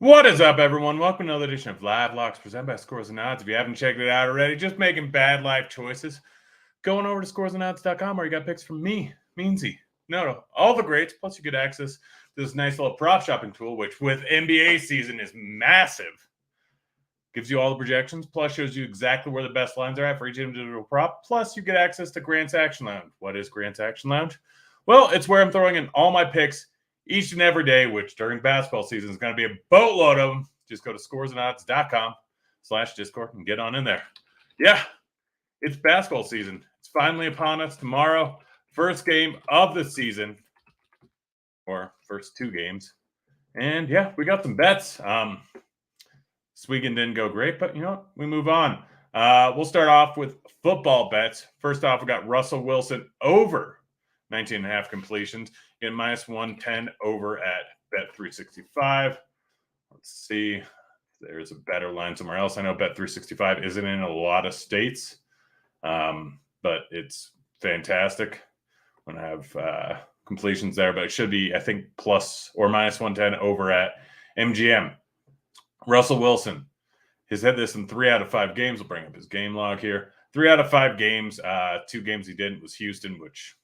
What is up, everyone? Welcome to another edition of Live Locks presented by Scores and Odds. If you haven't checked it out already, just making bad life choices, going over to scoresandodds.com where you got picks from me, Meansy, no, all the greats, plus you get access to this nice little prop shopping tool, which with NBA season is massive. Gives you all the projections, plus shows you exactly where the best lines are at for each individual prop, plus you get access to Grant's Action Lounge. What is Grant's Action Lounge? Well, it's where I'm throwing in all my picks each and every day, which during basketball season is going to be a boatload of them. Just go to scoresandodds.com/Discord and get on in there. Yeah, it's basketball season. It's finally upon us tomorrow. First game of the season, or first two games. And yeah, we got some bets. This weekend didn't go great, but you know what? We move on. We'll start off with football bets. First off, we got Russell Wilson over 19.5 completions. Get minus 110 over at Bet365. Let's see if there's a better line somewhere else. I know Bet365 isn't in a lot of states, but it's fantastic when I have completions there. But it should be, I think, plus or minus 110 over at MGM. Russell Wilson has had this in 3 out of 5 games. We'll bring up his game log here. 3 out of 5 games. 2 games he didn't was Houston, which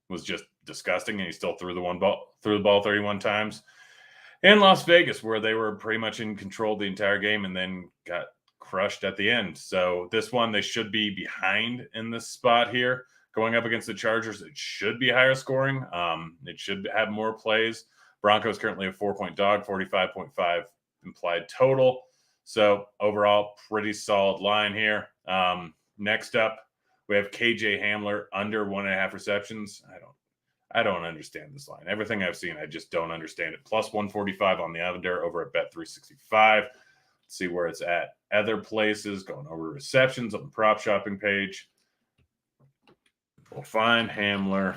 was just disgusting, and he still threw the ball 31 times. And Las Vegas, where they were pretty much in control the entire game and then got crushed at the end. So this one, they should be behind in this spot here. Going up against the Chargers, it should be higher scoring. It should have more plays. Broncos currently a 4-point dog, 45.5 implied total. So overall, pretty solid line here. Next up, we have KJ Hamler under 1.5 receptions. I don't understand this line. Everything I've seen, I just don't understand it. Plus 145 on the under over at Bet365. Let's see where it's at. Other places, going over receptions on the prop shopping page. We'll find Hamler,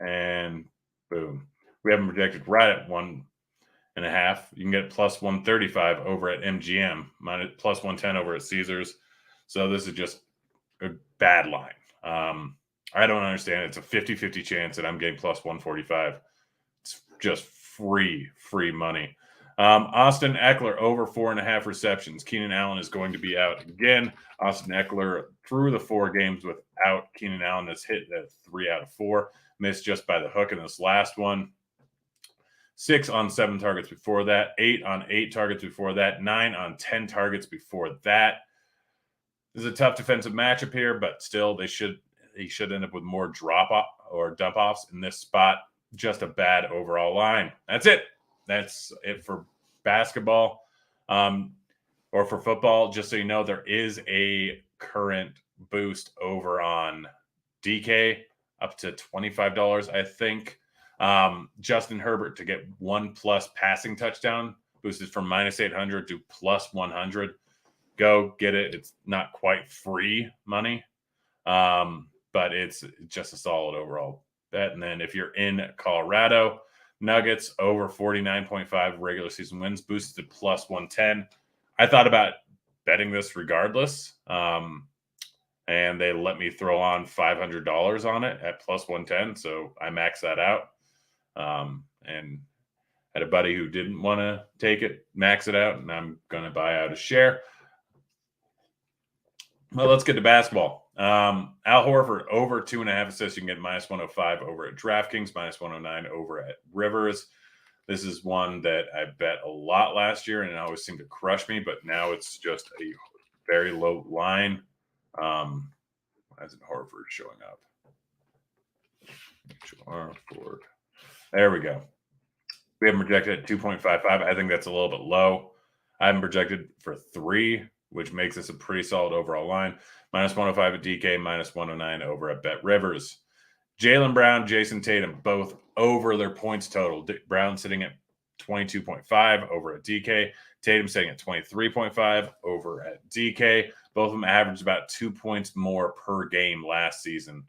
and boom. We have him projected right at 1.5. You can get plus 135 over at MGM, minus plus 110 over at Caesars. So this is just a bad line. I don't understand. It's a 50-50 chance that I'm getting plus 145. It's just free money. Austin Eckler over 4.5 receptions. Keenan Allen is going to be out again. Austin Eckler through the 4 games without Keenan Allen has hit at 3 out of 4. Missed just by the hook in this last one. 6 on 7 targets before that. 8 on 8 targets before that. 9 on 10 targets before that. This is a tough defensive matchup here, but still he should end up with more drop-off or dump-offs in this spot. Just a bad overall line. That's it. That's it for basketball. Or for football, just so you know, there is a current boost over on DK up to $25, I think. Justin Herbert to get 1+ passing touchdown boosted from minus 800 to plus 100. Go get it. It's not quite free money, but it's just a solid overall bet. And then if you're in Colorado, Nuggets over 49.5 regular season wins boosted to plus 110. I thought about betting this regardless, and they let me throw on $500 on it at plus 110. So I maxed that out, and had a buddy who didn't want to take it, max it out, and I'm going to buy out a share. Well, let's get to basketball. Al Horford over 2.5 assists. You can get minus 105 over at DraftKings, minus 109 over at Rivers. This is one that I bet a lot last year, and it always seemed to crush me, but now it's just a very low line. Why isn't Horford showing up? Horford. There we go. We have him projected at 2.55. I think that's a little bit low. I have him projected for 3, which makes this a pretty solid overall line. Minus 105 at DK, minus 109 over at Bet Rivers. Jaylen Brown, Jason Tatum, both over their points total. Brown sitting at 22.5 over at DK. Tatum sitting at 23.5 over at DK. Both of them averaged about 2 points more per game last season.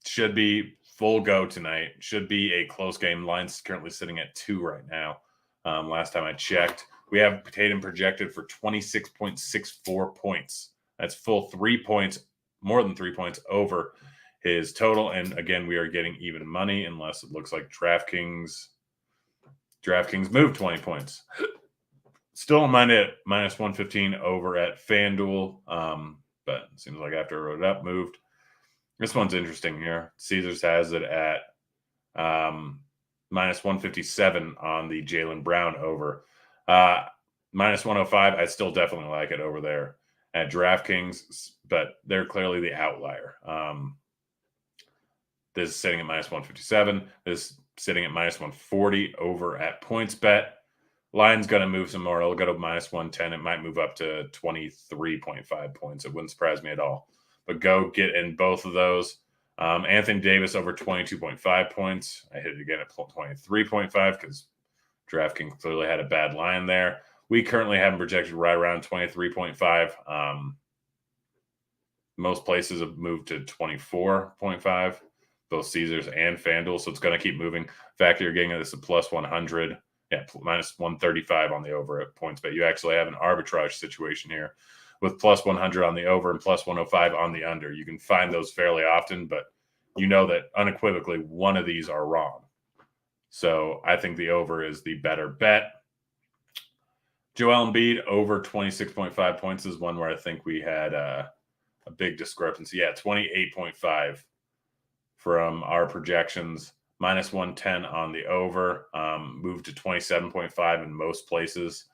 Should be full go tonight. Should be a close game. Line's currently sitting at 2 right now. Last time I checked. We have Tatum projected for 26.64 points. That's full 3 points, more than 3 points over his total. And again, we are getting even money unless it looks like DraftKings DraftKings moved 20 points. Still on mine at minus 115 over at FanDuel. But it seems like after I wrote it up, moved. This one's interesting here. Caesars has it at minus 157 on the Jaylen Brown over. Minus 105, I still definitely like it over there at DraftKings, but they're clearly the outlier. This is sitting at minus 157. This is sitting at minus 140 over at PointsBet. Line's going to move some more. It'll go to minus 110. It might move up to 23.5 points. It wouldn't surprise me at all. But go get in both of those. Anthony Davis over 22.5 points. I hit it again at 23.5 because DraftKings clearly had a bad line there. We currently have him projected right around 23.5. Most places have moved to 24.5, both Caesars and FanDuel. So it's going to keep moving. In fact, you're getting this at plus 100. Yeah, minus 135 on the over at PointsBet. You actually have an arbitrage situation here with plus 100 on the over and plus 105 on the under. You can find those fairly often, but you know that unequivocally one of these are wrong. So I think the over is the better bet. Joel Embiid over 26.5 points is one where I think we had a big discrepancy. Yeah, 28.5 from our projections. Minus 110 on the over, moved to 27.5 in most places.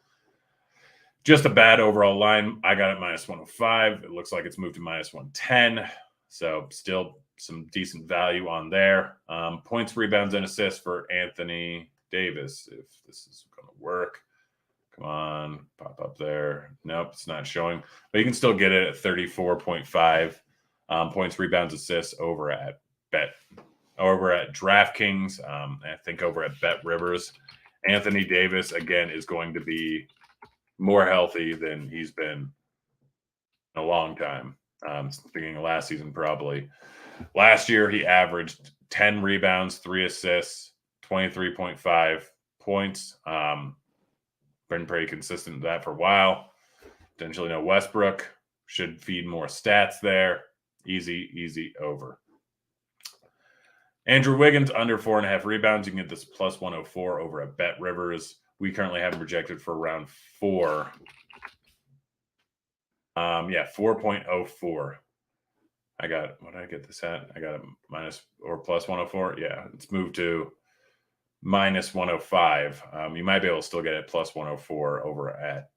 Just a bad overall line. I got it minus 105. It looks like it's moved to minus 110. So still some decent value on there. Points, rebounds, and assists for Anthony Davis. If this is going to work. Come on, pop up there. Nope, it's not showing. But you can still get it at 34.5 points, rebounds, assists over at DraftKings. I think over at Bet Rivers. Anthony Davis, again, is going to be more healthy than he's been in a long time. Beginning of last season, probably. Last year, he averaged 10 rebounds, 3 assists, 23.5 points. Been pretty consistent with that for a while. Potentially no Westbrook. Should feed more stats there. Easy over. Andrew Wiggins under 4.5 rebounds. You can get this plus 104 over at Bet Rivers. We currently have him projected for around 4. 4.04. What did I get this at? I got a minus or plus 104. Yeah, it's moved to minus 105. You might be able to still get it plus 104 over at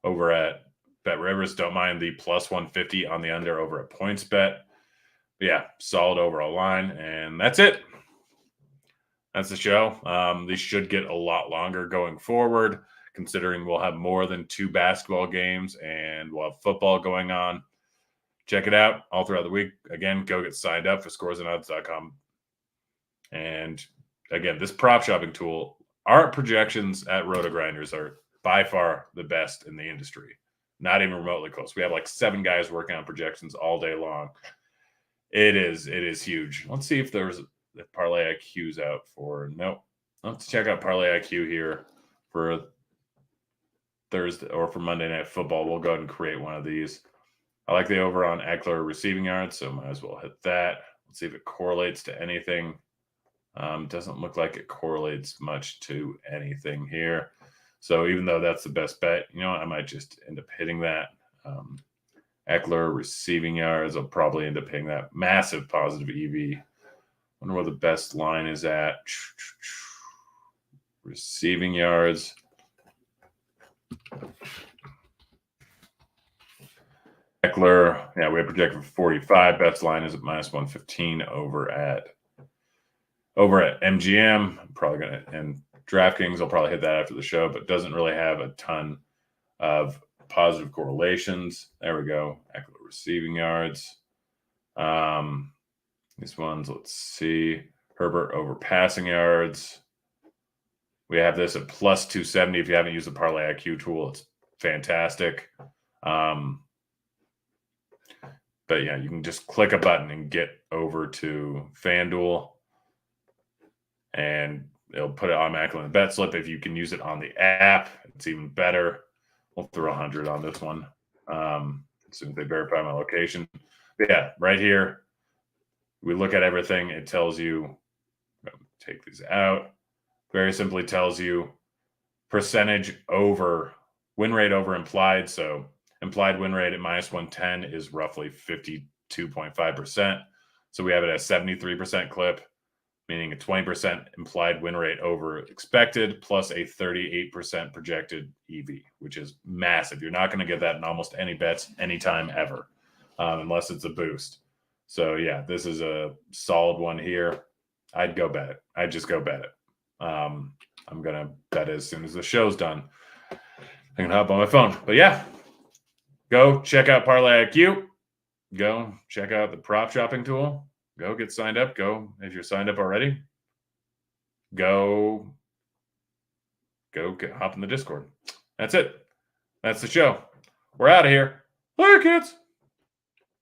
over at Bet Rivers. Don't mind the plus 150 on the under over at PointsBet. But yeah, solid overall line, and that's it. That's the show. These should get a lot longer going forward, considering we'll have more than 2 basketball games and we'll have football going on. Check it out all throughout the week. Again, go get signed up for scoresandodds.com. And again, this prop shopping tool, our projections at RotoGrinders are by far the best in the industry. Not even remotely close. We have like 7 guys working on projections all day long. It is huge. Let's see if there's the Parlay IQ's out for nope. Let's check out Parlay IQ here for Thursday or for Monday Night Football. We'll go ahead and create one of these. I like the over on Eckler receiving yards, so might as well hit that. Let's see if it correlates to anything. Doesn't look like it correlates much to anything here. So even though that's the best bet, you know what? I might just end up hitting that. Eckler receiving yards, I'll probably end up hitting that. Massive positive EV. Wonder where the best line is at. Receiving yards. Eckler, yeah, we have projected for 45. Best line is at minus 115 over at MGM. I'm probably gonna, and DraftKings, I'll probably hit that after the show, but doesn't really have a ton of positive correlations. There we go. Eckler receiving yards. These ones, let's see. Herbert over passing yards. We have this at plus 270. If you haven't used the Parlay IQ tool, it's fantastic. But yeah, you can just click a button and get over to FanDuel, and it'll put it automatically on the bet slip. If you can use it on the app, it's even better. We'll throw 100 on this one as soon as they verify my location. But yeah, right here, we look at everything. It tells you, take these out. very simply tells you percentage over win rate over implied. So implied win rate at -110 is roughly 52.5%. So we have it at 73% clip, meaning a 20% implied win rate over expected plus a 38% projected EV, which is massive. You're not going to get that in almost any bets anytime ever, unless it's a boost. So yeah, this is a solid one here. I'd go bet it. I'd just go bet it. I'm going to bet it as soon as the show's done. I can hop on my phone. But yeah, go check out Parlay IQ. Go check out the prop shopping tool. Go get signed up. Go, if you're signed up already, go hop in the Discord. That's it. That's the show. We're out of here. Later, kids.